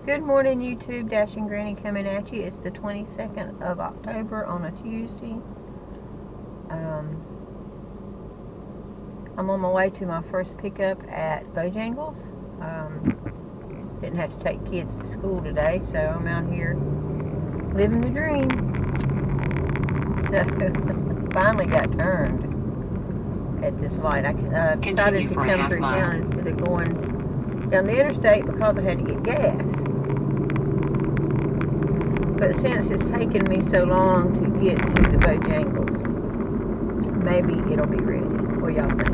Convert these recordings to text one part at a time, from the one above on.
Good morning, YouTube. Dashing Granny coming at you. It's the 22nd of October on a Tuesday. I'm on my way to my first pickup at Bojangles. Didn't have to take kids to school today, so I'm out here living the dream. So, finally got turned at this light. I decided to come through town instead of going down the interstate because I had to get gas. But since it's taken me so long to get to the Bojangles, maybe it'll be ready. What y'all think?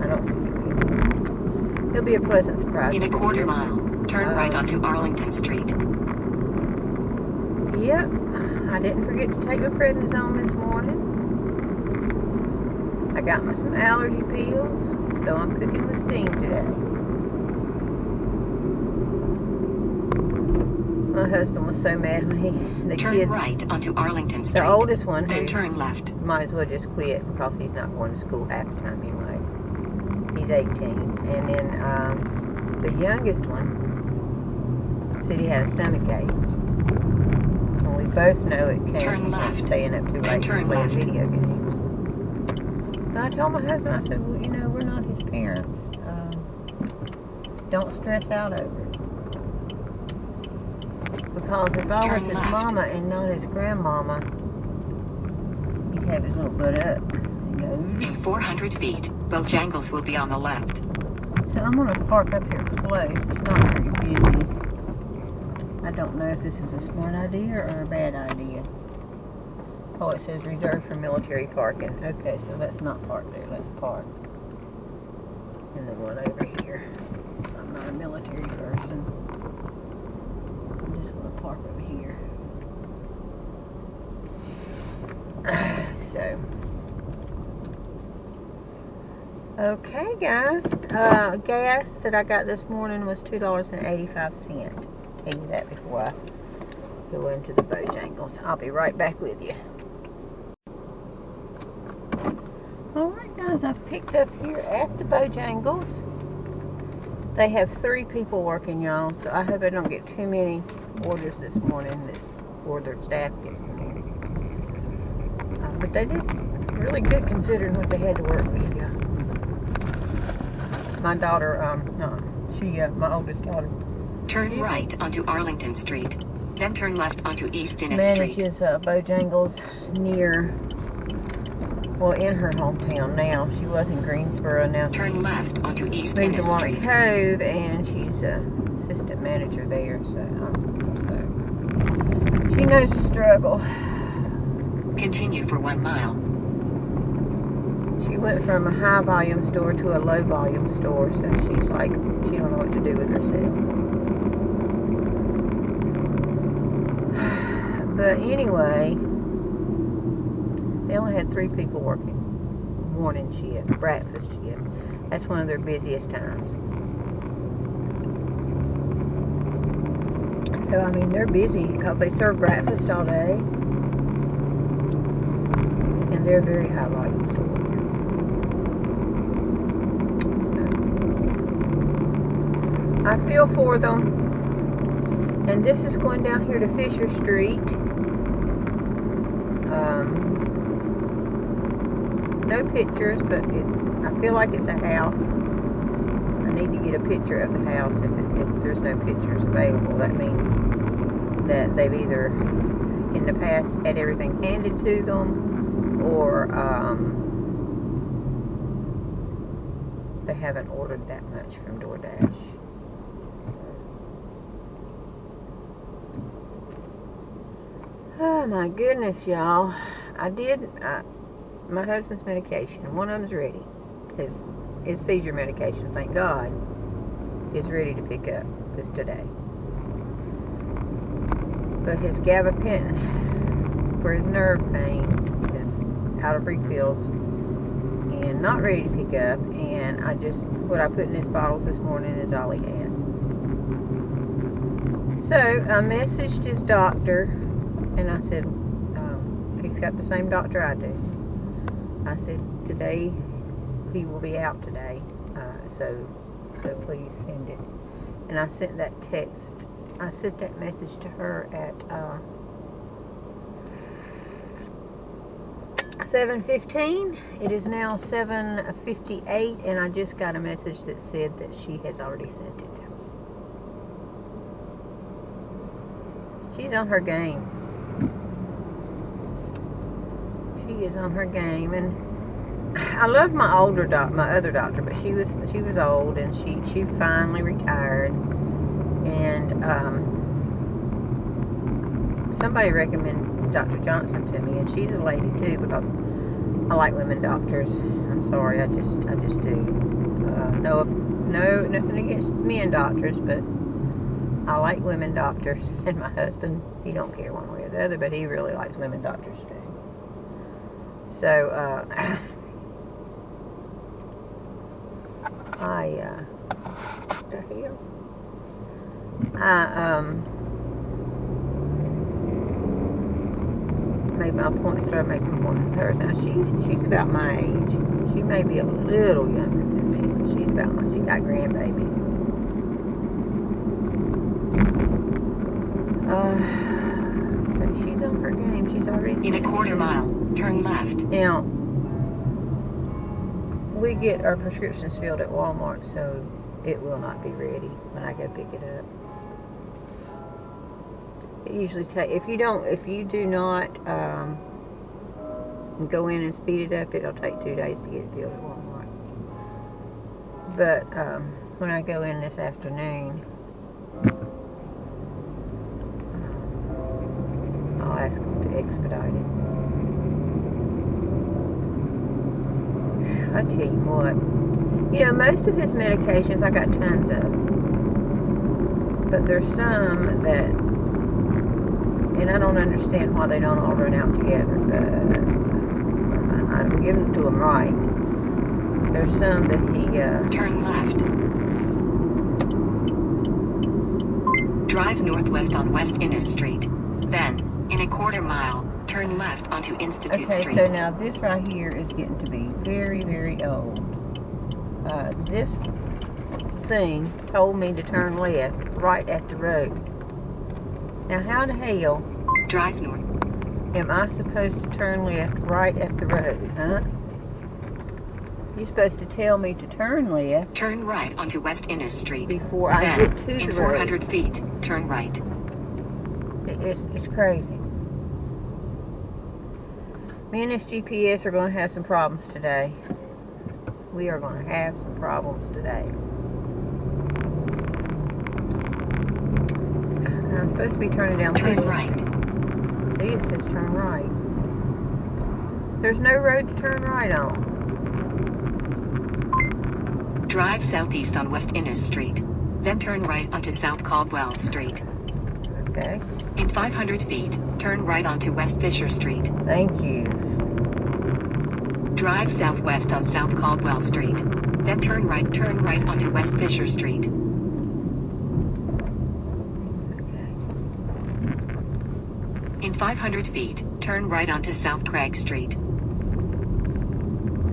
I don't think it will. It'll be a pleasant surprise. In a quarter mile, turn right onto Arlington Street. Yep, I didn't forget to take my prednisone this morning. I got me some allergy pills, so I'm cooking with steam today. My husband was so mad when the turn kids, right onto Arlington Street. the oldest one, then turn left. Might as well just quit because he's not going to school half the time anyway. He's 18, and then the youngest one said he had a stomach ache. And we both know it came from staying up too late to play video games. And I told my husband, I said, well, you know, we're not his parents. Don't stress out over it. Because if I was his mama and not his grandmama, he'd have his little butt up and go. In 400 feet, Bojangles will be on the left. So I'm going to park up here close. It's not very busy. I don't know if this is a smart idea or a bad idea. Oh, it says reserved for military parking. Okay, so let's not park there. Let's park in the one over here. I'm not a military person. I'm just going to park over here. So, okay, guys. Gas that I got this morning was $2.85. Tell you that before I go into the Bojangles. I'll be right back with you. Alright, guys, I've picked up here at the Bojangles. They have 3 people working, y'all, so I hope I don't get too many orders this morning before their staff gets there. But they did really good considering what they had to work with. My daughter, my oldest daughter, turn right onto Arlington Street, then turn left onto East Innis Street. Manages Bojangles near, well, in her hometown now. She was in Greensboro, now turn left onto East moved to Innis Walnut Street. Cove, and she's assistant manager there, so she knows the struggle. Continue for 1 mile. She went from a high volume store to a low volume store, so she's like, she don't know what to do with herself. But anyway, they only had 3 people working morning shift, breakfast shift. That's one of their busiest times. So I mean, they're busy because they serve breakfast all day, and they're a very high volume store. I feel for them. And this is going down here to Fisher Street. No pictures, but I feel like it's a house. I need to get a picture of the house. If there's no pictures available, that means that they've either in the past had everything handed to them, or they haven't ordered that much from DoorDash. Oh my goodness, y'all. My husband's medication, one of them's ready. His seizure medication, thank God, is ready to pick up this today. But his gabapentin for his nerve pain is out of refills and not ready to pick up, and what I put in his bottles this morning is all he has. So I messaged his doctor, and I said, he's got the same doctor I do. I said, today, he will be out today. So so please send it. And I sent that text, I sent that message to her at 7:15. It is now 7:58, and I just got a message that said that she has already sent it. She's on her game. She is on her game, and I love my other doctor, but she was old, and she finally retired, and somebody recommended Dr. Johnson to me, and she's a lady too, because I like women doctors. I'm sorry, I just do. No, nothing against men doctors, but I like women doctors, and my husband, he don't care one way or the other, but he really likes women doctors too. So, what the hell? Made my appointment, started making appointments with her. Now, she's about my age. She may be a little younger than me. She's about my, she got grandbabies. So she's on her game. She's already In a quarter mile, turn left. Now, we get our prescriptions filled at Walmart, so it will not be ready when I go pick it up. It usually takes, if you do not go in and speed it up, it'll take 2 days to get it filled at Walmart. But when I go in this afternoon, I'll ask them to expedite it. I tell you what, you know, most of his medications, I got tons of them, but there's some that, and I don't understand why they don't all run out together, but I'm giving it to him right. There's some that he, turn left. Drive northwest on West Innes Street. Then, in a quarter mile, turn left onto Institute Street. Okay, so now this right here is getting to be very, very old. This thing told me to turn left right at the road. Now, how the hell drive north am I supposed to turn left right at the road, huh? You're supposed to tell me to turn left. Turn right onto West Innes Street. Before I get to the road. In 400 feet, turn right. It's crazy. Me and this GPS are going to have some problems today. We are going to have some problems today. I'm supposed to be turning down. Turn right. See, it says turn right. There's no road to turn right on. Drive southeast on West Innes Street. Then turn right onto South Caldwell Street. Okay. In 500 feet, turn right onto West Fisher Street. Thank you. Drive southwest on South Caldwell Street. Then turn right onto West Fisher Street. Okay. In 500 feet, turn right onto South Craig Street.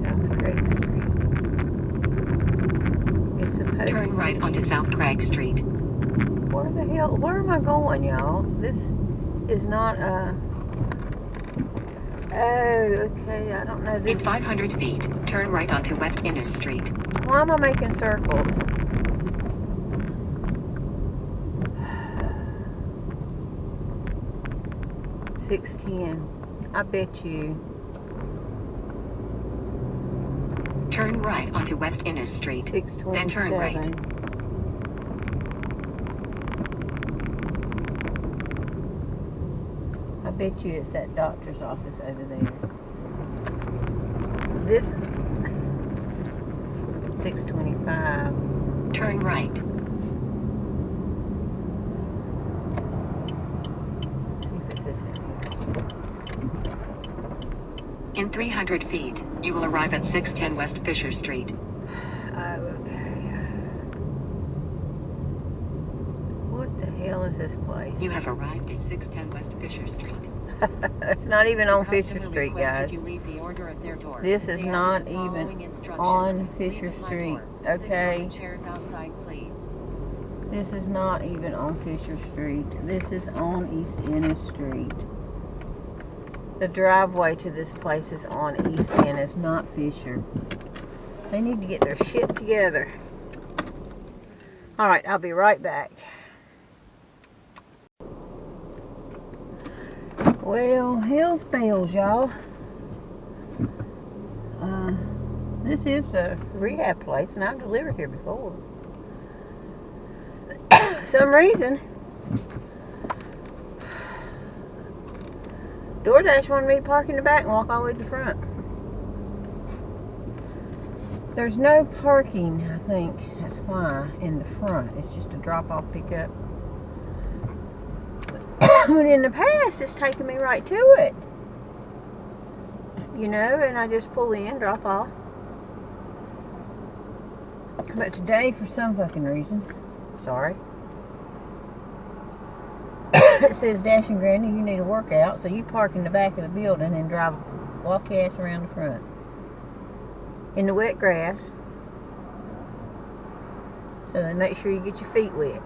South Craig Street. It's supposed Turn right onto South Craig Street. Where the hell, where am I going, y'all? This is not oh, okay, I don't know this. In 500 feet, turn right onto West Innes Street. Why am I making circles? $6.10. I bet you. Turn right onto West Innes Street. $6.27. Then turn right. I bet you it's that doctor's office over there. This $6.25. Turn right. Let's see if it's this in here. In 300 feet, you will arrive at 610 West Fisher Street. Oh, okay. What the hell is this place? You have arrived at 610 West Fisher Street. It's not even on Customer Fisher Street, requested guys. you leave the order at their door. This is They are not the following even instructions. on Leave Fisher at my Street, door. Sit on okay? the chairs outside, please. This is not even on Fisher Street. This is on East Ennis Street. The driveway to this place is on East Ennis, not Fisher. They need to get their shit together. Alright, I'll be right back. Well, hell's bells, y'all. This is a rehab place, and I've delivered here before. Some reason, DoorDash wanted me to park in the back and walk all the way to the front. There's no parking, I think, that's why, in the front. It's just a drop-off pickup. But in the past, it's taken me right to it. You know, and I just pull in, drop off. But today, for some fucking reason, sorry, it says, Dash and Granny, you need a workout, so you park in the back of the building and walk your ass around the front. In the wet grass. So then make sure you get your feet wet.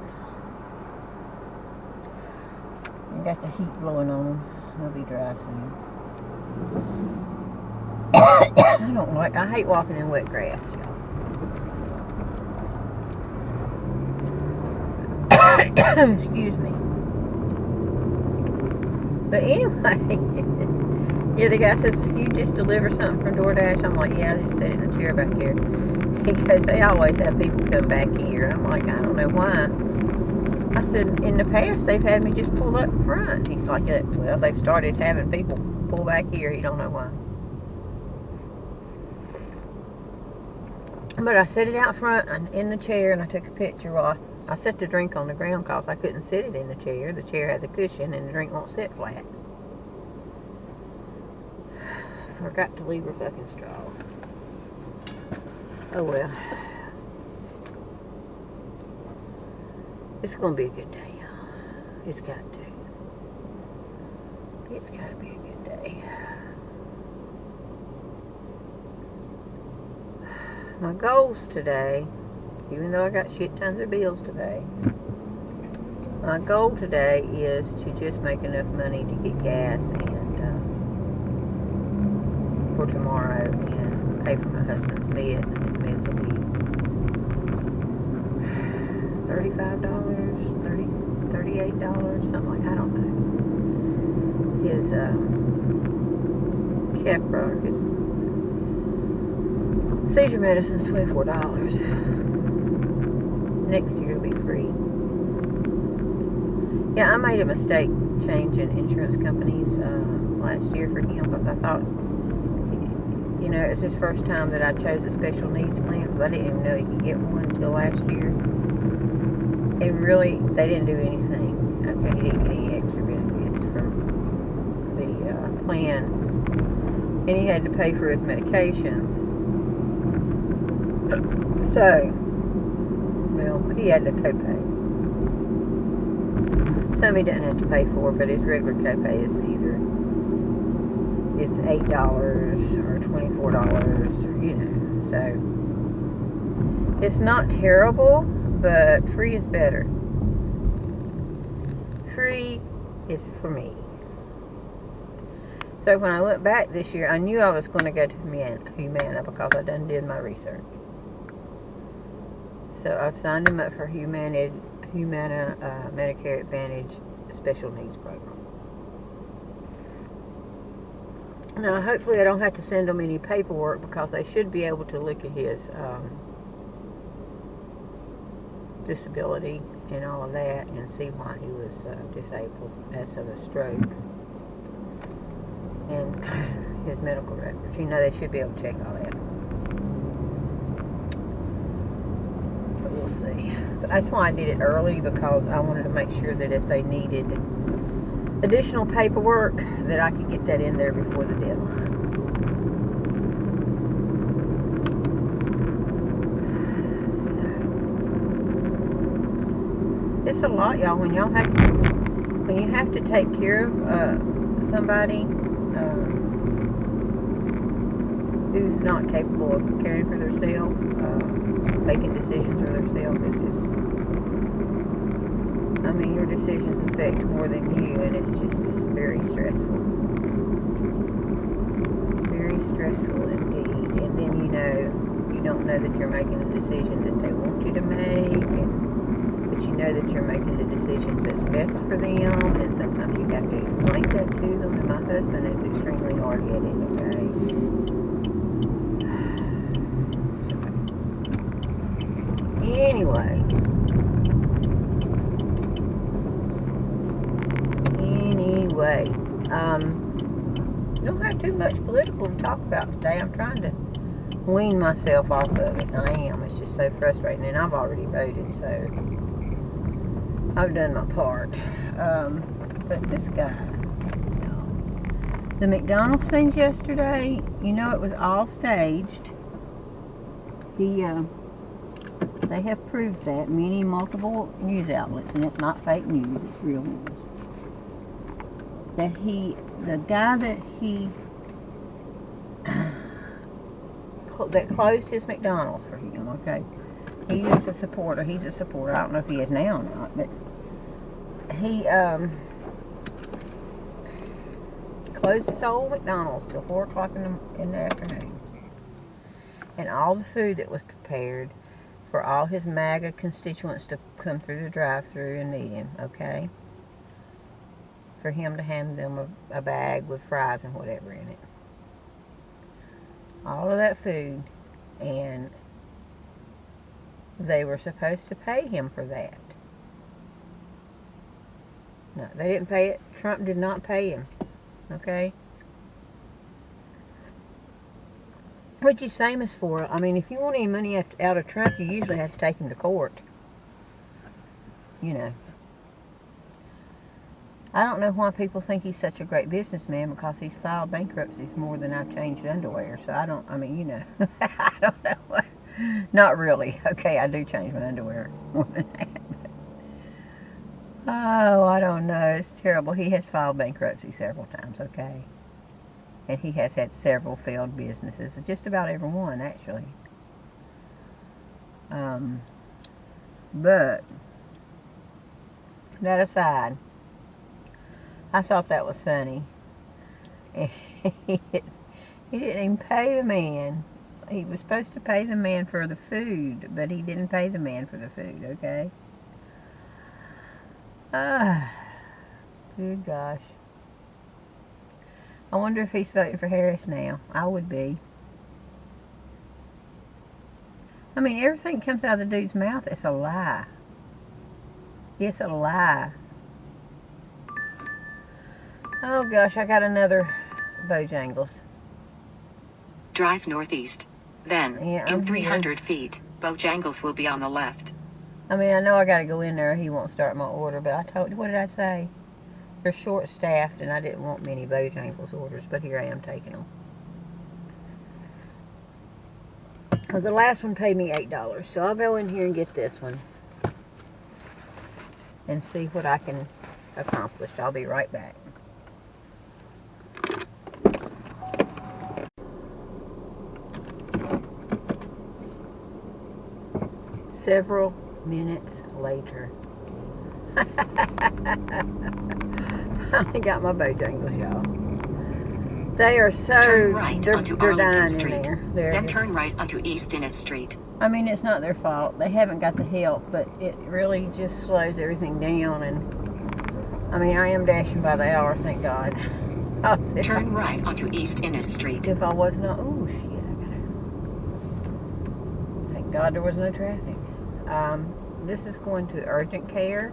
You got the heat blowing on them. They'll be dry soon. I hate walking in wet grass, y'all. Excuse me. But anyway, yeah, the guy says, you just deliver something from DoorDash? I'm like, yeah, I just sit in a chair back here. He goes, they always have people come back here. I'm like, I don't know why. I said, in the past, they've had me just pull up front. He's like, well, they've started having people pull back here. He don't know why. But I set it out front and in the chair, and I took a picture while I set the drink on the ground because I couldn't sit it in the chair. The chair has a cushion and the drink won't sit flat. Forgot to leave her fucking straw. Oh well. It's gonna be a good day, y'all. It's got to. It's gotta be a good day. My goals today, even though I got shit tons of bills today, my goal today is to just make enough money to get gas and for tomorrow and pay for my husband's meds, and his meds will be $35, $38, something like, I don't know. His Keppra, his seizure medicine's $24. Next year it'll be free. Yeah, I made a mistake changing insurance companies last year for him because I thought, you know, it's his first time that I chose a special needs plan because I didn't even know he could get one until last year. And really, they didn't do anything. Okay, he didn't get any extra benefits from the plan. And he had to pay for his medications. So, well, he had a copay. Some he doesn't have to pay for, but his regular copay is either it's $8 or $24, or, you know. So, it's not terrible, but free is better. Free is for me. So when I went back this year, I knew I was going to go to Humana because I done did my research. So I've signed him up for Humana Medicare Advantage Special Needs Program. Now, hopefully I don't have to send them any paperwork because they should be able to look at his disability and all of that and see why he was disabled as of a stroke and his medical records. You know, they should be able to check all that. But we'll see. But that's why I did it early, because I wanted to make sure that if they needed additional paperwork, that I could get that in there before the deadline. It's a lot, y'all. When you have to take care of somebody who's not capable of caring for themselves, making decisions for themselves. I mean, your decisions affect more than you, and it's just very stressful. Very stressful indeed. And then you don't know that you're making a decision that they want you to make, but you know that you're making the decisions that's best for them, and sometimes you have to explain that to them, and my husband is extremely hard-headed, okay? Anyway, don't have too much political to talk about today. I'm trying to wean myself off of it. I am. It's just so frustrating, and I've already voted, so I've done my part. But this guy, the McDonald's things yesterday, it was all staged. They have proved that, multiple news outlets, and it's not fake news, it's real news. That the guy that that closed his McDonald's for him, okay? He's a supporter. I don't know if he is now or not, but he closed his old McDonald's till 4 o'clock in the afternoon. And all the food that was prepared for all his MAGA constituents to come through the drive-thru and meet him, okay? For him to hand them a bag with fries and whatever in it. All of that food, and they were supposed to pay him for that. No, they didn't pay it. Trump did not pay him, okay? Which he's famous for. I mean, if you want any money out of Trump, you usually have to take him to court. I don't know why people think he's such a great businessman, because he's filed bankruptcies more than I've changed underwear. So I don't know. I don't know what. Not really. Okay, I do change my underwear more than that. Oh, I don't know. It's terrible. He has filed bankruptcy several times, okay? And he has had several failed businesses. Just about every one, actually. But, that aside, I thought that was funny. He didn't even pay the man. He was supposed to pay the man for the food, but he didn't pay the man for the food, okay? Good gosh. I wonder if he's voting for Harris now. I would be. I mean, everything that comes out of the dude's mouth, it's a lie. It's a lie. Oh gosh, I got another Bojangles. Drive northeast. Then, in 300 here. feet, Bojangles will be on the left. I mean, I know I got to go in there. He won't start my order, but what did I say? They're short-staffed, and I didn't want many Bojangles orders, but here I am taking them. Well, the last one paid me $8, so I'll go in here and get this one and see what I can accomplish. I'll be right back. Several minutes later. I got my Bojangles, y'all. They are so, turn right they're onto dying Arlington in Street. there. Then turn right onto East Innis Street. I mean, it's not their fault. They haven't got the help, but it really just slows everything down. And I mean, I am dashing by the hour, thank God. Turn right onto East Innis Street. If I was not, oh shit, thank God there was no traffic. This is going to urgent care,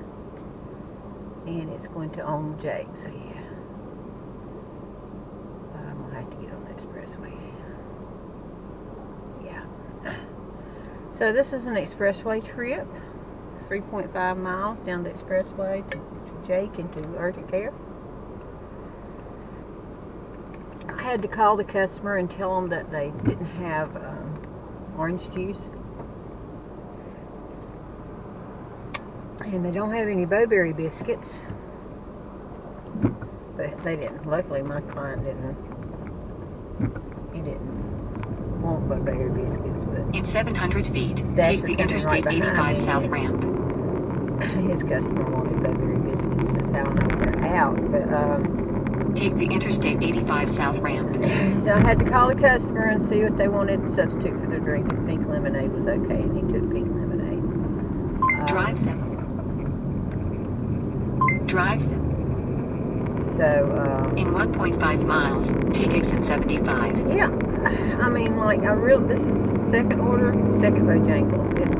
and it's going to Old Jake. So yeah, I'm gonna have to get on the expressway. Yeah. So this is an expressway trip, 3.5 miles down the expressway to Jake and to urgent care. I had to call the customer and tell them that they didn't have orange juice. And they don't have any Bo-Berry biscuits. but they didn't. Luckily, my client didn't. He didn't want blueberry biscuits, but In 700 feet, Dasher take the coming Interstate right behind 85 me. South ramp. his customer wanted blueberry biscuits. That's how I know they're out. But Take the Interstate 85 South ramp. so I had to call the customer and see what they wanted to substitute for their drink. If pink lemonade was okay, and he took pink lemonade. Drive 7. Drive 7. So, In 1.5 miles, take exit 75. yeah, I mean, like, this is second bojangles. It's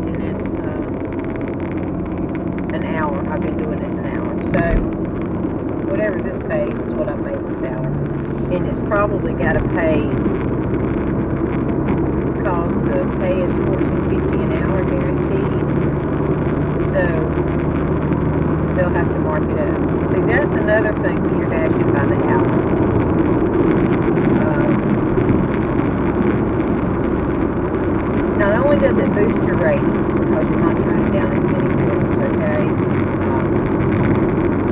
an hour. I've been doing this an hour. So, whatever this pays is what I made this hour. And it's probably got to pay, because the pay is $14.50 an hour guaranteed. So, they'll have to mark it up. See, that's another thing when you're dashing by the hour. Not only does it boost your ratings because you're not turning down as many orders, okay?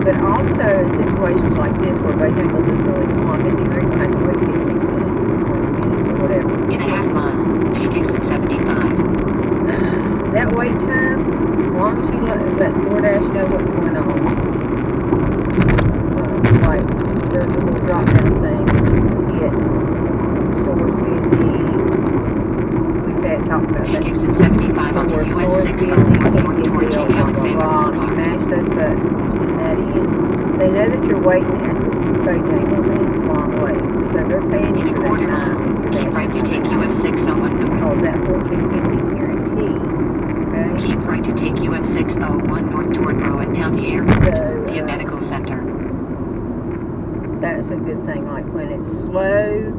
But also in situations like this where bojangles is really swamped and you're going to have to wait 15 minutes or 20 minutes or whatever. In a half mile, take exit 75. That wait time, as long as you let DoorDash know what's going on, like there's a little drop down thing that you can get, stores busy, we've had talked about Take that. exit 75 onto US 601 North toward J. Alexander Boulevard. Mash those buttons, you send that in. They know that you're waiting at the bojangles and it's a long wait, so they're paying you In a for quarter that time. mile, keep right to take US 601 North. Because that $14.50 is guaranteed. Okay? Keep right to take US 601 North toward Rowan County Airport via Medical Center. That's a good thing, like when it's slow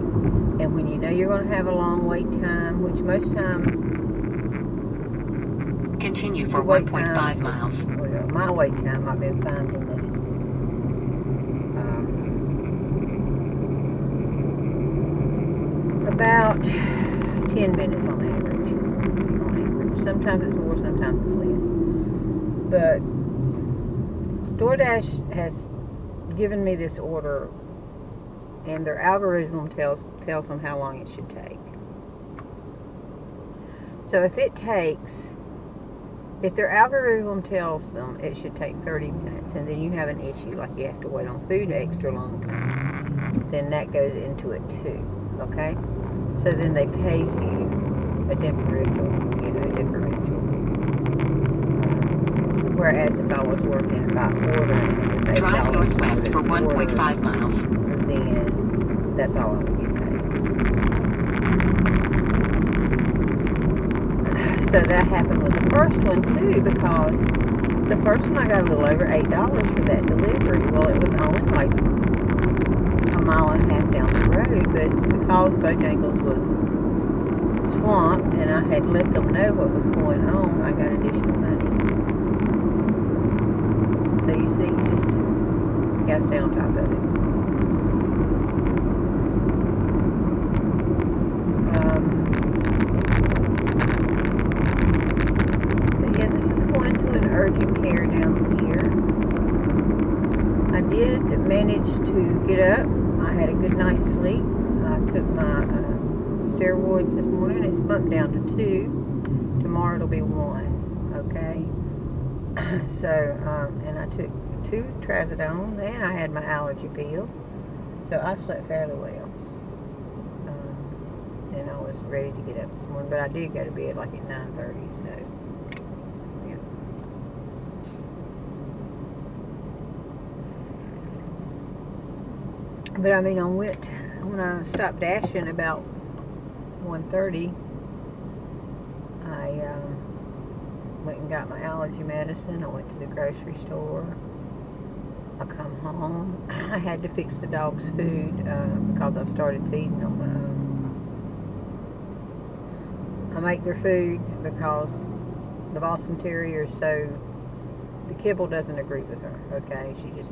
and when you know you're going to have a long wait time, which most time Continue for the wait 1.5 time miles. well, my wait time I've been finding that it's about 10 minutes on average. Sometimes it's more, sometimes it's less. But DoorDash has given me this order, and their algorithm tells them how long it should take. So if their algorithm tells them it should take 30 minutes, and then you have an issue like you have to wait on food an extra long time, then that goes into it too. Okay? So then they pay you a differential. Whereas if I was working by order and it was $8 Drive northwest this for 1.5 order, miles. then that's all I would get paid. So that happened with the first one too, because the first one I got a little over $8 for that delivery. Well, it was only like a mile and a half down the road, but because Bojangles was swamped and I had let them know what was going on, I got additional money. So you see, you just gotta stay on top of it. But yeah, this is going to an urgent care down here. I did manage to get up. I had a good night's sleep. I took my steroids this morning. It's bumped down to 2. Tomorrow it'll be 1. Okay. So, and I took 2 trazodones, and I had my allergy pill. So I slept fairly well. And I was ready to get up this morning, but I did go to bed like at 9:30. So, yeah. But I mean, when I stopped dashing about 1:30, I went and got my allergy medicine. I went to the grocery store. I come home. I had to fix the dog's food because I've started feeding them. I make their food because the Boston Terrier is so, the kibble doesn't agree with her. Okay, she just,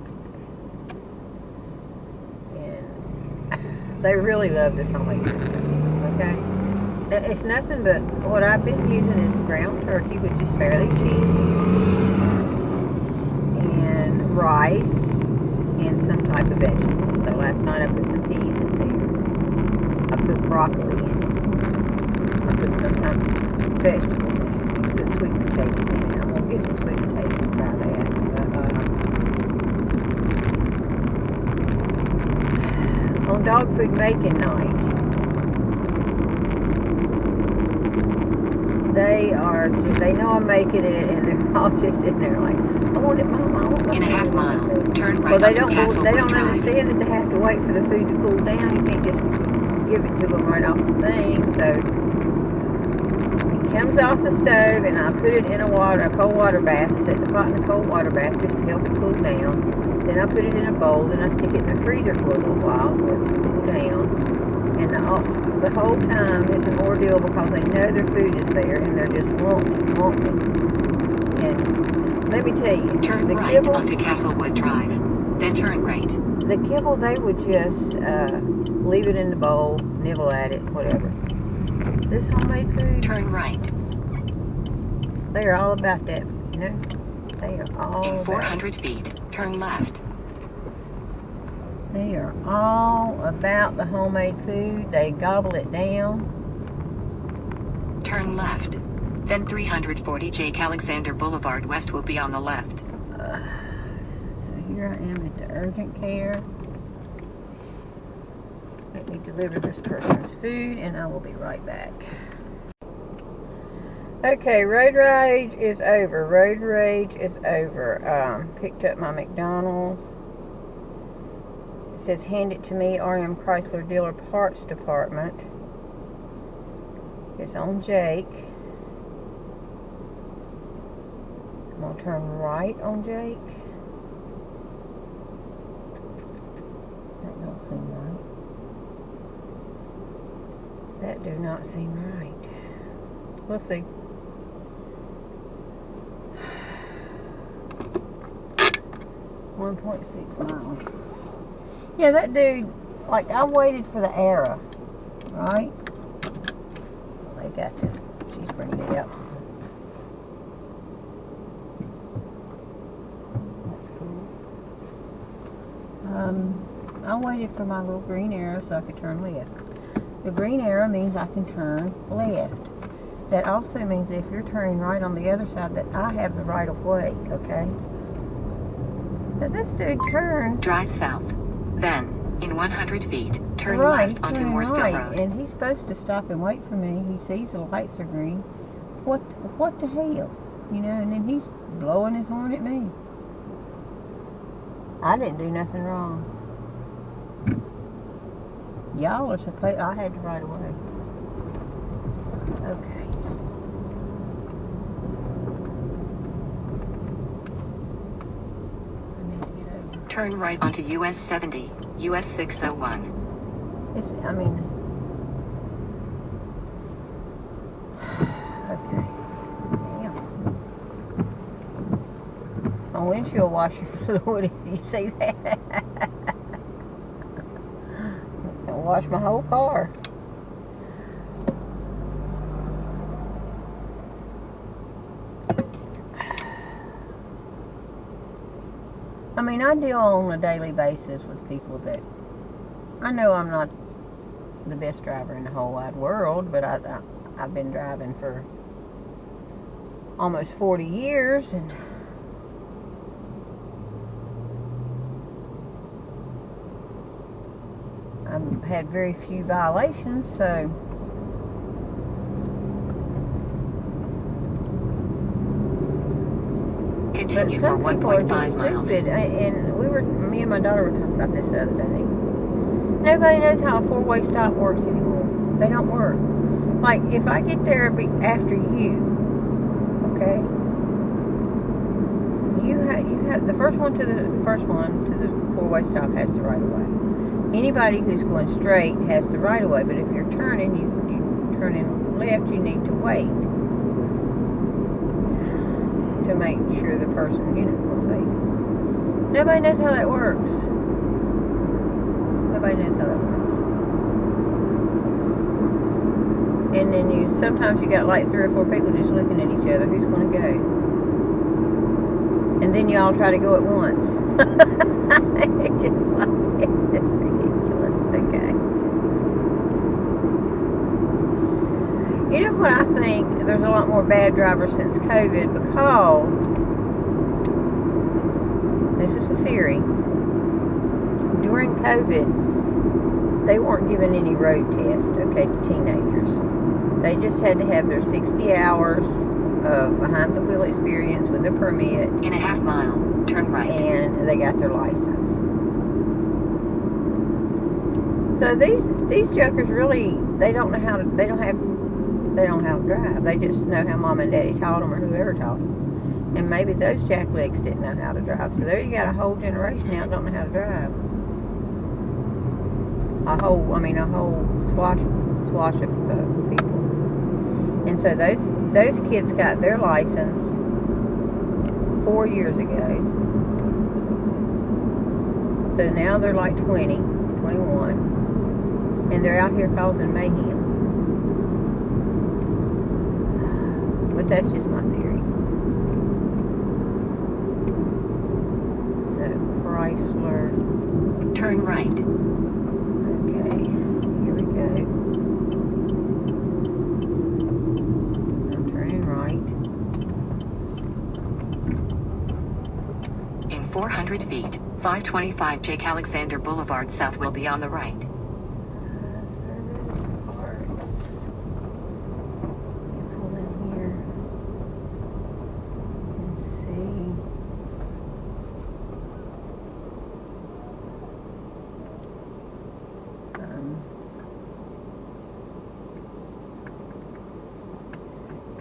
and they really love this homemade food. Okay. It's nothing but what I've been using is ground turkey, which is fairly cheap, and rice and some type of vegetable. So last night I put some peas in there. I put broccoli in it. I put some type of vegetables in it. I put sweet potatoes in it. I'm going to get some sweet potatoes and try that. But, on dog food making night, they know I'm making it, and they're all just in there like, I want it, Mom, I want my In a food, half I want my mile, food. turn right Well, they onto don't Castlewood Drive. understand that they have to wait for the food to cool down. You can't just give it to them right off the thing. So it comes off the stove, and I put it in a cold water bath. I set the pot in a cold water bath just to help it cool down. Then I put it in a bowl. Then I stick it in the freezer for a little while for it to cool down. And the whole time it's an ordeal because they know their food is there and they're just wanting. And let me tell you, turn the right kibble, onto Castlewood Drive, then turn right. the kibble, they would just leave it in the bowl, nibble at it, whatever. This homemade food, Turn right. they are all about that, you know? They are all In about 400 feet, turn left. They are all about the homemade food. They gobble it down. Turn left. Then 340 Jake Alexander Boulevard West will be on the left. So here I am at the urgent care. Let me deliver this person's food, and I will be right back. Okay, road rage is over. Road rage is over. Picked up my McDonald's. It says, hand it to me, RM Chrysler Dealer Parts Department. It's on Jake. I'm going to turn right on Jake. That don't seem right. That do not seem right. We'll see. .6 miles. Yeah, that dude, like, I waited for the arrow, right? They got to, she's bringing it up. That's cool. I waited for my little green arrow so I could turn left. The green arrow means I can turn left. That also means if you're turning right on the other side, that I have the right of way, okay? So this dude turned. Drive south. Then, in 100 feet, turn right, left onto turning Mooresville right, Road. and he's supposed to stop and wait for me. He sees the lights are green. What the hell? You know, and then he's blowing his horn at me. I didn't do nothing wrong. Y'all are supposed, I had to right away. Okay. Turn right onto US 70, US 601. It's, I mean, okay. Damn. My windshield washer fluid, did you see that? I'll wash my whole car. I mean, I deal on a daily basis with people that, I know I'm not the best driver in the whole wide world, but I've been driving for almost 40 years, and I've had very few violations, so Continue for some people are 1.5 just miles. stupid, and me and my daughter were talking about this the other day. Nobody knows how a four-way stop works anymore. They don't work. Like, if I get there after you, okay, you have the first one to the four-way stop has the right of way. Anybody who's going straight has the right of way, but if you're turning, you turn in left, you need to wait to make sure the person, you know what I'm saying. Nobody knows how that works. Nobody knows how that works. And then sometimes you got like 3 or 4 people just looking at each other. Who's going to go? And and then y'all try to go at once. It's just like, it's ridiculous. Okay. You know what I think? There's a lot more bad drivers since COVID because, this is a theory, during COVID, they weren't given any road tests, okay, to teenagers. They just had to have their 60 hours of behind-the-wheel experience with a permit. In a half mile, turn right. And they got their license. So these jokers really, they don't know how to, they don't know how to drive. They just know how mom and daddy taught them or whoever taught them. And maybe those jacklegs didn't know how to drive. So there you got a whole generation now that don't know how to drive. A whole swash of people. And so those kids got their license 4 years ago. So now they're like 20, 21. And they're out here causing mayhem. But that's just my theory. So, Chrysler. Turn right. Okay, here we go. I'm turning right. In 400 feet, 525 Jake Alexander Boulevard South will be on the right. Service parts. Pull in here and see.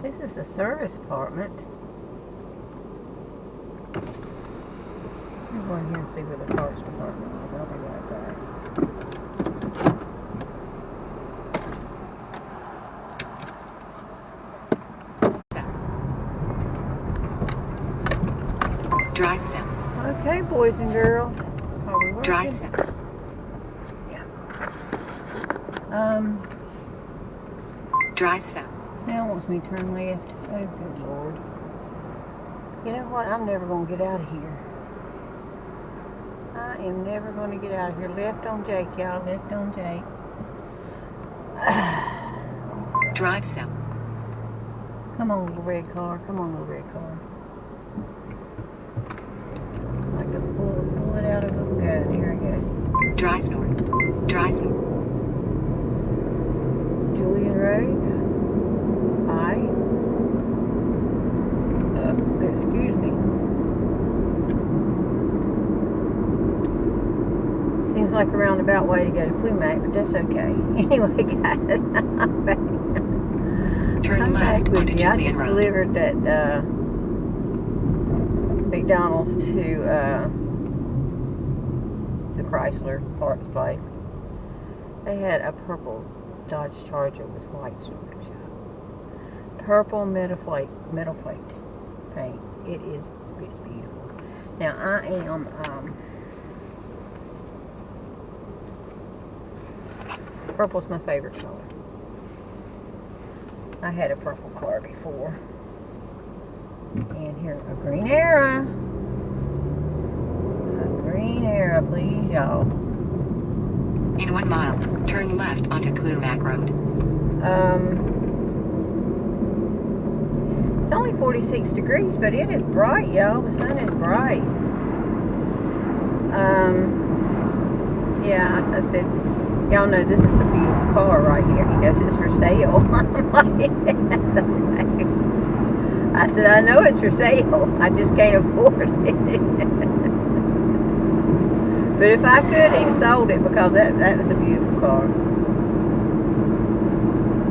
This is the service department. I'm going here and see where the parts department is. I'll be right back. Drive south. Okay, boys and girls. Are we working? Drive south. Yeah. Drive south. Now it wants me to turn left. Oh, good Lord. You know what? I'm never going to get out of here. I am never going to get out of here. Left on Jake, y'all. Left on Jake. Drive south. Come on, little red car. Come on, little red car. Like a bullet out of a gun. Here I go. Drive north. Drive north. Julian Road. Excuse me. Seems like a roundabout way to go to Flumac, but that's okay. Anyway, guys, I'm back. Turn left onto I Julian just Road. delivered that McDonald's to the Chrysler parts place. They had a purple Dodge Charger with white stripes. Purple metal flake paint. It's beautiful. Now I am purple's my favorite color. I had a purple car before. And here, a green era. A green era, please, y'all. In 1 mile, turn left onto Clumac Road. It's only 46 degrees, but it is bright, y'all. The sun is bright. Yeah, I said, y'all know this is a beautiful car right here. He goes, it's for sale. I'm like, yes, I know. I said, I know it's for sale. I just can't afford it. But if I could, he'd sold it because that was a beautiful car.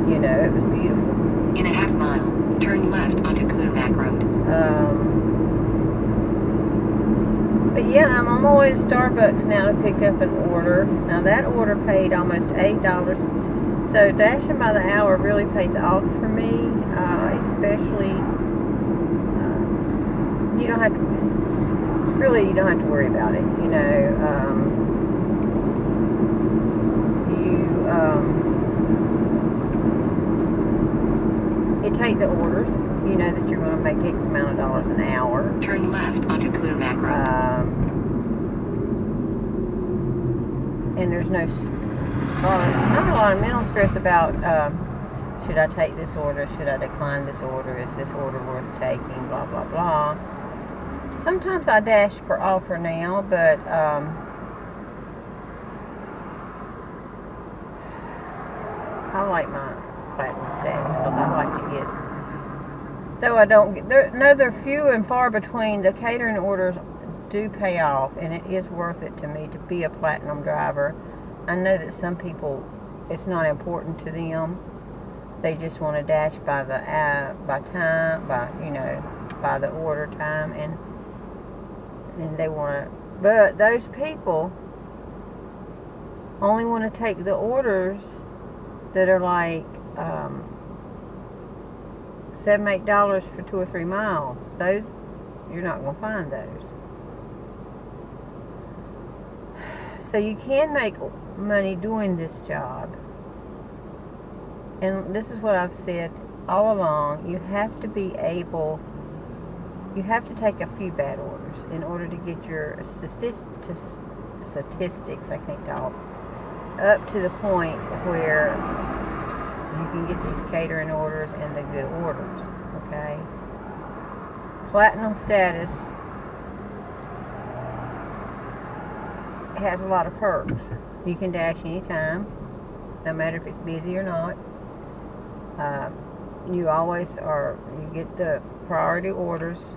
You know, it was beautiful. In a half mile, turn left onto Clumac Road. But yeah, I'm on my way to Starbucks now to pick up an order. Now that order paid almost $8. So dashing by the hour really pays off for me, especially you don't have to worry about it. You know, you take the orders. You know that you're going to make X amount of dollars an hour. Turn left onto And there's not a lot of mental stress about should I take this order, should I decline this order, is this order worth taking, blah blah blah. Sometimes I dash per offer now, but I like my platinum status because I like to get, though I don't get, they're few and far between. The catering orders do pay off, and it is worth it to me to be a platinum driver. I know that some people, it's not important to them. They just want to dash by the time, by the order time, and they want to. But those people only want to take the orders that are like $7, $8 for 2 or 3 miles. Those, you're not going to find those. So you can make money doing this job. And this is what I've said all along. You have to be able, you have to take a few bad orders in order to get your statistics, I can't talk, up to the point where you can get these catering orders and the good orders, okay? Platinum status has a lot of perks. You can dash anytime, no matter if it's busy or not. You always are, you get the priority orders.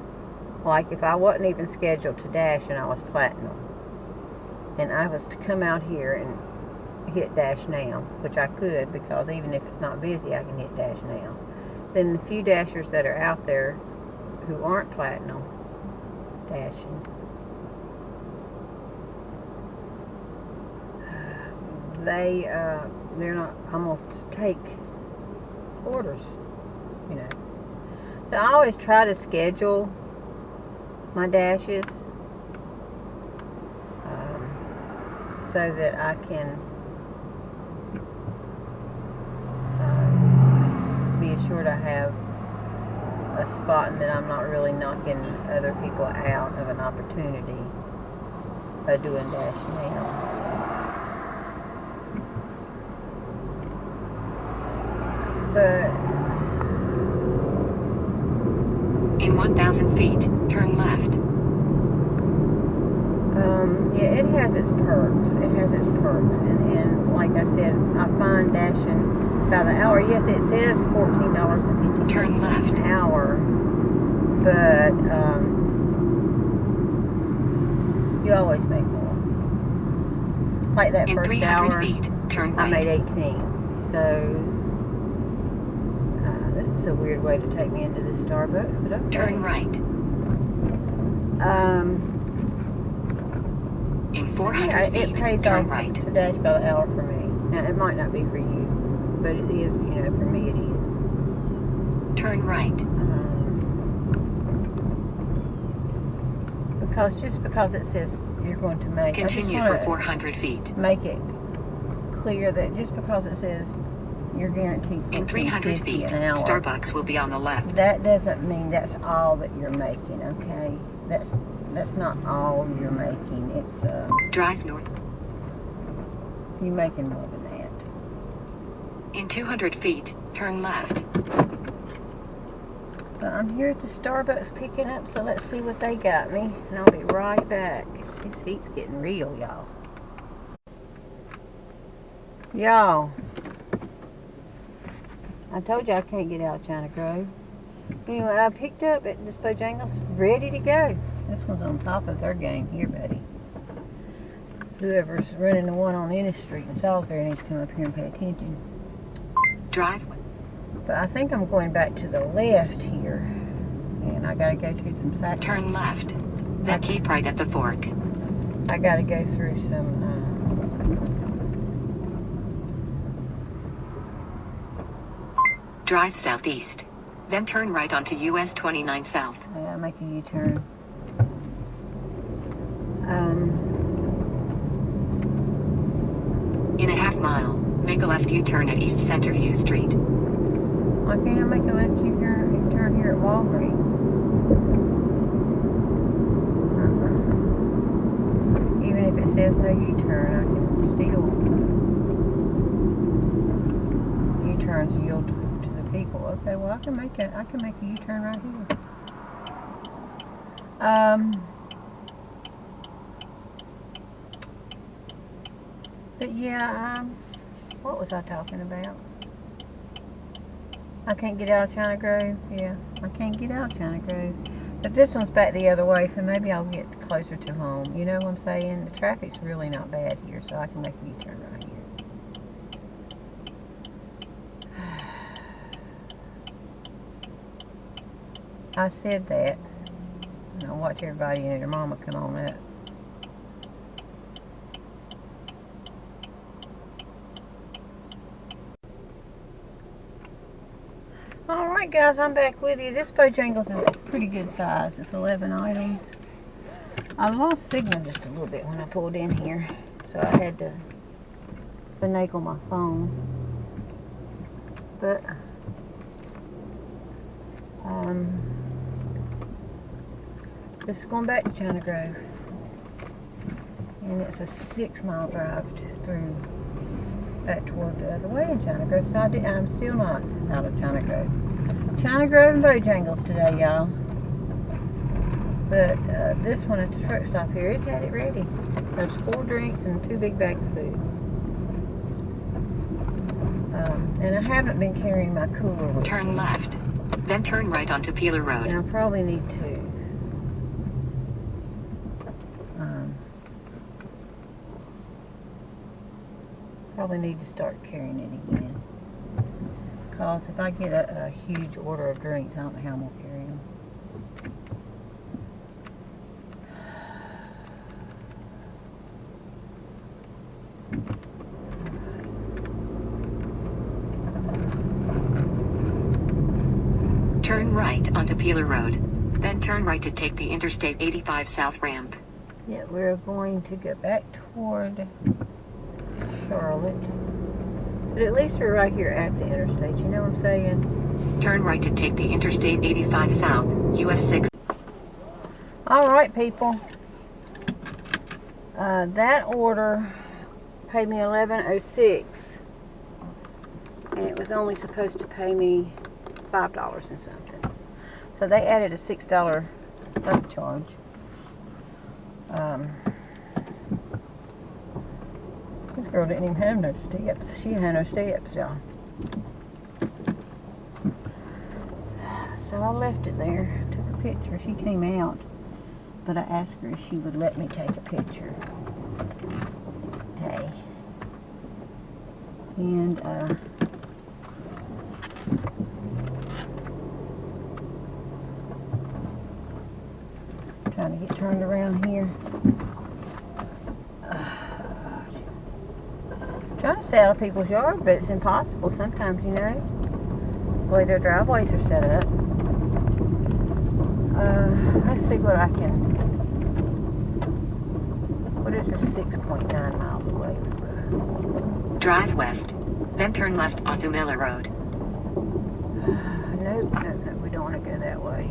Like if I wasn't even scheduled to dash and I was platinum, and I was to come out here and hit dash now, which I could, because even if it's not busy I can hit dash now, then the few dashers that are out there who aren't platinum dashing, they're not, I'm going to take orders, you know. So I always try to schedule my dashes so that I can be assured I have a spot and that I'm not really knocking other people out of an opportunity by doing dash now. But in 1,000 feet, turn left. Yeah, it has its perks. It has its perks, and like I said, I find dashing by the hour. Yes, it says $14.50 turn left an hour, but you always make more. Like that in first 300 hour, feet, turn right. I made 18. So it's a weird way to take me into this Starbucks, but okay. Turn right. In 400 feet, it pays turn off right. to dash by the hour for me. Now, it might not be for you, but it is, you know, for me it is. Turn right. Because just because it says you're going to make... Continue for 400 feet. Make it clear that just because it says you're guaranteed in 300 feet, an hour, Starbucks will be on the left. That doesn't mean that's all that you're making, okay? That's not all you're making. It's drive north. You're making more than that. In 200 feet, turn left. But I'm here at the Starbucks picking up, so let's see what they got me, and I'll be right back. This heat's getting real, y'all. Y'all, I told you I can't get out of China Grove. Anyway, I picked up at this Bojangles, ready to go. This one's on top of their game here, buddy. Whoever's running the one on Ennis Street in Salisbury needs to come up here and pay attention. Drive. But I think I'm going back to the left here, and I gotta go through some side. Turn left. Then keep right at the fork. I gotta go through some. Drive southeast. Then turn right onto US 29 South. I gotta make a U-turn. In a half mile, make a left U-turn at East Centerview Street. Why can't I make a left U-turn here at Walgreens? Okay, well I can make a U-turn right here. But yeah, what was I talking about? I can't get out of China Grove. Yeah, I can't get out of China Grove. But this one's back the other way, so maybe I'll get closer to home. You know what I'm saying? The traffic's really not bad here, so I can make a U-turn right here. I said that. Now watch everybody and their mama come on up. Alright guys, I'm back with you. This Bojangles is a pretty good size. It's 11 items. I lost signal just a little bit when I pulled in here, so I had to finagle my phone. But this is going back to China Grove, and it's a 6-mile drive through back toward the other way in China Grove. So I'm still not out of China Grove. China Grove and Bojangles today, y'all. But this one at the truck stop here, it had it ready. There's 4 drinks and 2 big bags of food. And I haven't been carrying my cooler with me. Turn left, then turn right onto Peeler Road. And I probably need to. Probably need to start carrying it again. Because if I get a huge order of drinks, I don't know how I'm going to carry them. Turn right onto Peeler Road, then turn right to take the Interstate 85 South ramp. Yeah, we're going to go back toward Charlotte. But at least we're right here at the interstate, you know what I'm saying? Turn right to take the Interstate 85 South, US 6. Alright people. That order paid me $11.06. And it was only supposed to pay me $5 and something. So they added a $6 upcharge. This girl didn't even have no steps. She had no steps, y'all. So I left it there, took a picture. She came out, but I asked her if she would let me take a picture. Hey. And, trying to get turned around here. Trying to stay out of people's yard, but it's impossible sometimes, you know, the way their driveways are set up. Let's see what I can. What is this? 6.9 miles away. Drive west, then turn left onto Miller Road. Nope, no, we don't want to go that way.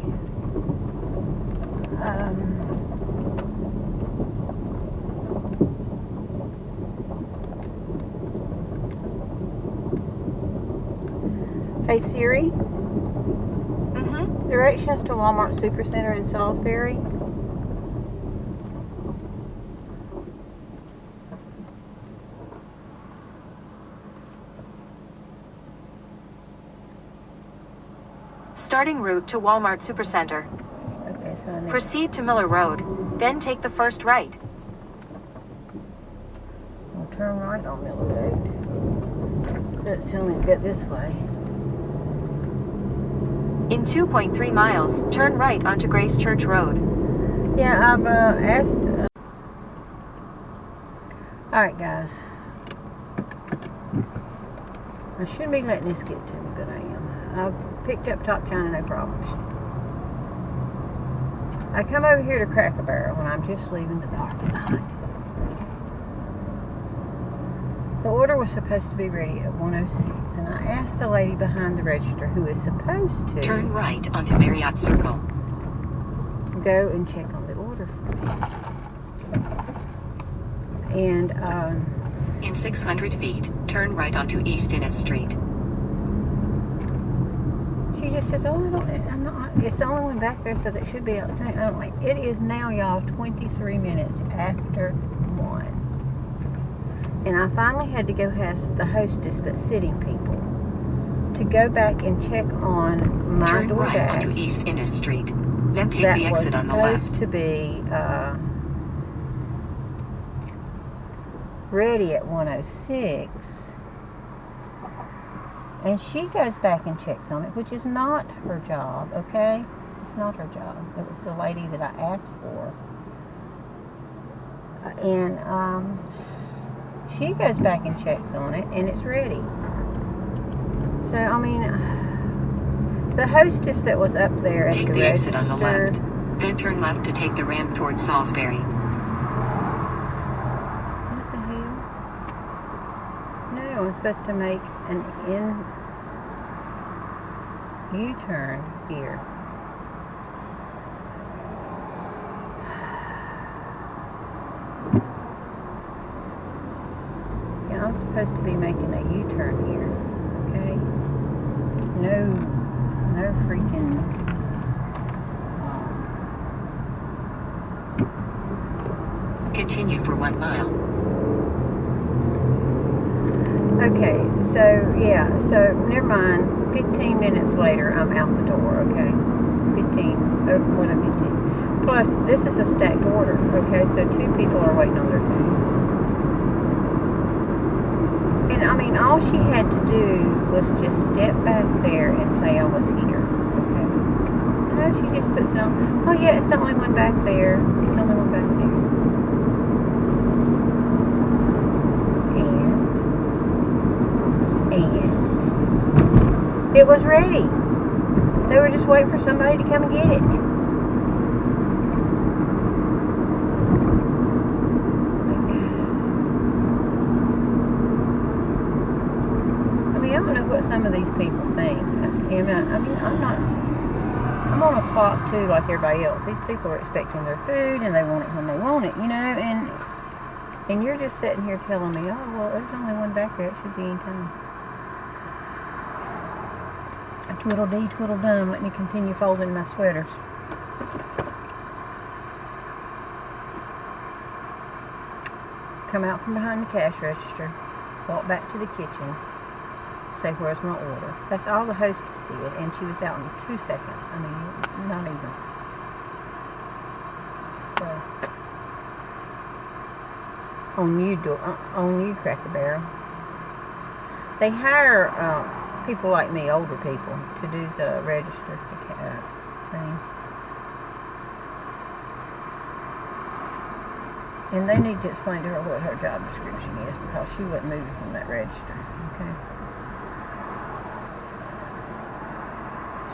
Hey Siri. Directions to Walmart Supercenter in Salisbury. Starting route to Walmart Supercenter. Okay, so I need Proceed to Miller Road, then take the first right. I'll turn right on Miller Road. So it's telling me to go this way. In 2.3 miles, turn right onto Grace Church Road. Yeah, I've asked. Alright, guys. I shouldn't be letting this get to me, but I am. I've picked up Top China, no problems. I come over here to Cracker Barrel when I'm just leaving the parking lot. The order was supposed to be ready at 1:06, and I asked the lady behind the register who is supposed to Turn right onto Marriott Circle. go and check on the order for me. And In 600 feet, turn right onto East Innes Street. she just says, oh, I'm not, it's the only one back there, so that should be out soon. I'm like, it is now, y'all, 23 minutes after 1. And I finally had to go ask the hostess that's sitting people to go back and check on my Turn DoorDash. right onto East Innis Street. Then take the exit on the left. That was supposed to be ready at 1:06. And she goes back and checks on it, which is not her job, okay? It's not her job. It was the lady that I asked for. And she goes back and checks on it, and it's ready. So, I mean, the hostess that was up there at Take the the register... exit on the left. Then turn left to take the ramp towards Salisbury. What the hell? No, I'm supposed to make an U-turn here. Yeah, I'm supposed to be making a U-turn here. Okay? No freaking... Continue for 1 mile. Okay, so, yeah, so, never mind. 15 minutes later, I'm out the door, okay? 15, more than 15. Plus, this is a stacked order, okay? So, 2 people are waiting on their food. And, I mean, all she had to do was just step back there and say I was here, okay? No, she just puts it on. Oh, yeah, it's the only one back there. It's the only one back there. And it was ready. They were just waiting for somebody to come and get it. I mean, I don't know what some of these people think. I'm on a clock too, like everybody else. These people are expecting their food and they want it when they want it, you know, and you're just sitting here telling me, oh, well, there's only one back there. It should be in time. Twiddle-dee, twiddle-dum. Let me continue folding my sweaters. Come out from behind the cash register. Walk back to the kitchen. Say, where's my order? That's all the hostess did, and she was out in 2 seconds. I mean, not even. So, on you, Cracker Barrel. They hire people like me, older people, to do the register thing. And they need to explain to her what her job description is, because she wasn't moving from that register, okay?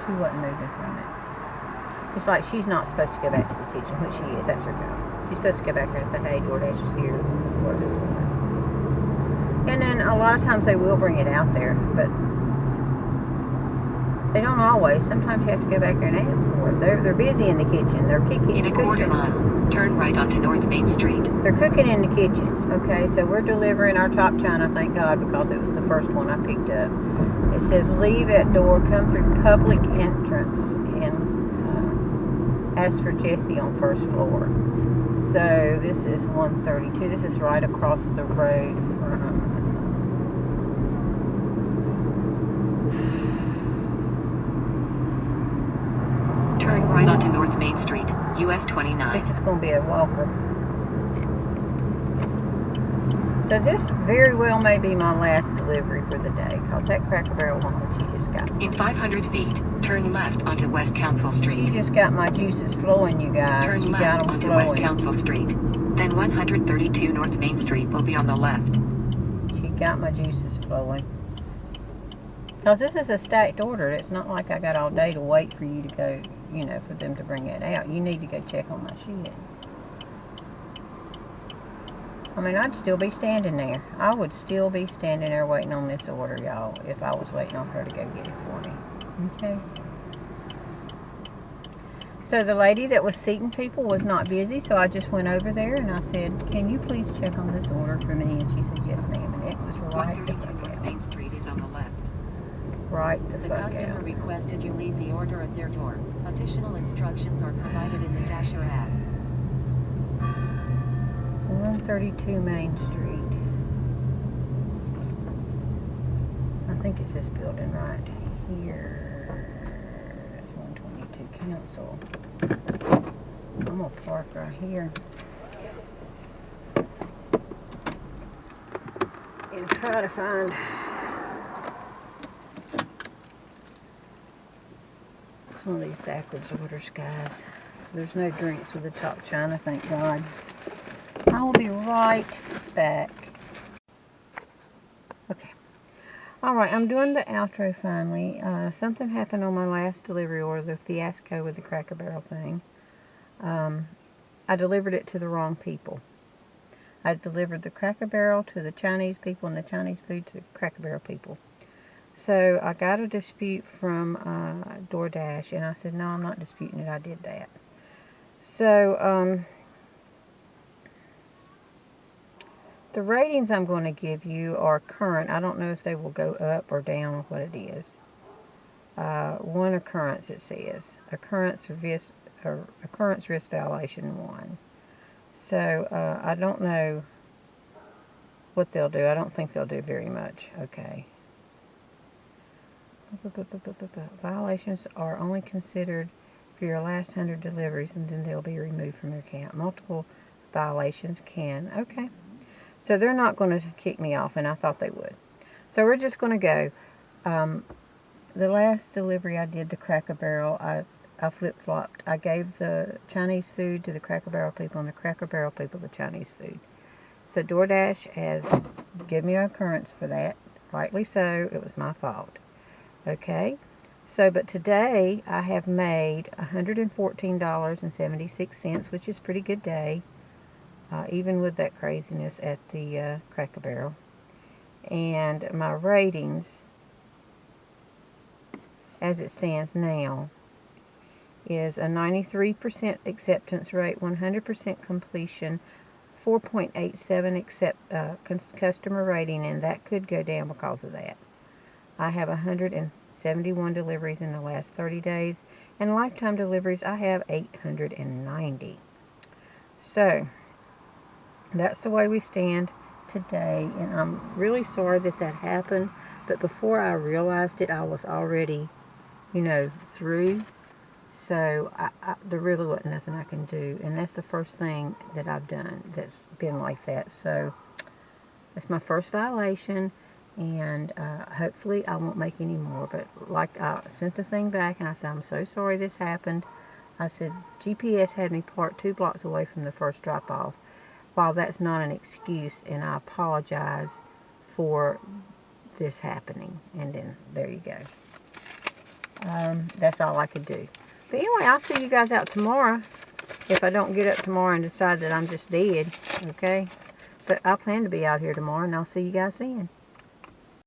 She wasn't moving from it. It's like she's not supposed to go back to the kitchen, which she is. That's her job. She's supposed to go back there and say, hey, DoorDash is here. What is this for? And then a lot of times they will bring it out there, but they don't always. Sometimes you have to go back there and ask for it. They're busy in the kitchen. They're cooking. In a quarter mile, turn right onto North Main Street. They're cooking in the kitchen. Okay, so we're delivering our top china, thank God, because it was the first one I picked up. It says leave at door, come through public entrance, and ask for Jessie on first floor. So this is 132. This is right across the road from... Turn right onto North Main Street, US 29. This is going to be a walker. So this very well may be my last delivery for the day, because that Cracker Barrel woman, she just got... In 500 feet, turn left onto West Council Street. She just got my juices flowing, you guys. Turn she left got them onto flowing. West Council Street. Then 132 North Main Street will be on the left. She got my juices flowing. Because this is a stacked order. It's not like I got all day to wait for you to go, you know, for them to bring it out. You need to go check on my shit. I mean, I'd still be standing there. I would still be standing there waiting on this order, y'all, if I was waiting on her to go get it for me. Okay? So the lady that was seating people was not busy, so I just went over there and I said, can you please check on this order for me? And she said, yes, ma'am. And it was right the 132 fuck North out. Main Street is on the left. right the The fuck customer out. requested you leave the order at their door. Additional instructions are provided in the Dasher app. 132 Main Street. I think it's this building right here. That's 122 Council. I'm gonna park right here and try to find it's one of these backwards orders, guys. There's no drinks with the top china, thank God. I will be right back. Okay. Alright, I'm doing the outro finally. Something happened on my last delivery order, the fiasco with the Cracker Barrel thing. I delivered it to the wrong people. I delivered the Cracker Barrel to the Chinese people and the Chinese food to the Cracker Barrel people. So I got a dispute from DoorDash, and I said, no, I'm not disputing it. I did that. So the ratings I'm going to give you are current. I don't know if they will go up or down or what it is. One occurrence, it says. Occurrence risk violation 1. So I don't know what they'll do. I don't think they'll do very much. Okay. Violations are only considered for your last 100 deliveries, and then they'll be removed from your account. Multiple violations can. Okay. So they're not going to kick me off, and I thought they would. So we're just going to go. The last delivery I did, the Cracker Barrel, I flip-flopped. I gave the Chinese food to the Cracker Barrel people and the Cracker Barrel people the Chinese food. So DoorDash has given me an occurrence for that. Rightly so. It was my fault. Okay. So, but today I have made $114.76, which is a pretty good day. Even with that craziness at the Cracker Barrel. And my ratings, as it stands now, is a 93% acceptance rate, 100% completion, 4.87 customer rating, and that could go down because of that. I have 171 deliveries in the last 30 days, and lifetime deliveries I have 890. So that's the way we stand today, and I'm really sorry that happened, but before I realized it, I was already, through. So there really wasn't nothing I can do, and that's the first thing that I've done that's been like that. So that's my first violation, and hopefully I won't make any more. But like, I sent the thing back, and I said, I'm so sorry this happened. I said, GPS had me parked 2 blocks away from the first drop-off. While that's not an excuse, and I apologize for this happening. And then, there you go. That's all I could do. But anyway, I'll see you guys out tomorrow. If I don't get up tomorrow and decide that I'm just dead, okay? But I plan to be out here tomorrow, and I'll see you guys then.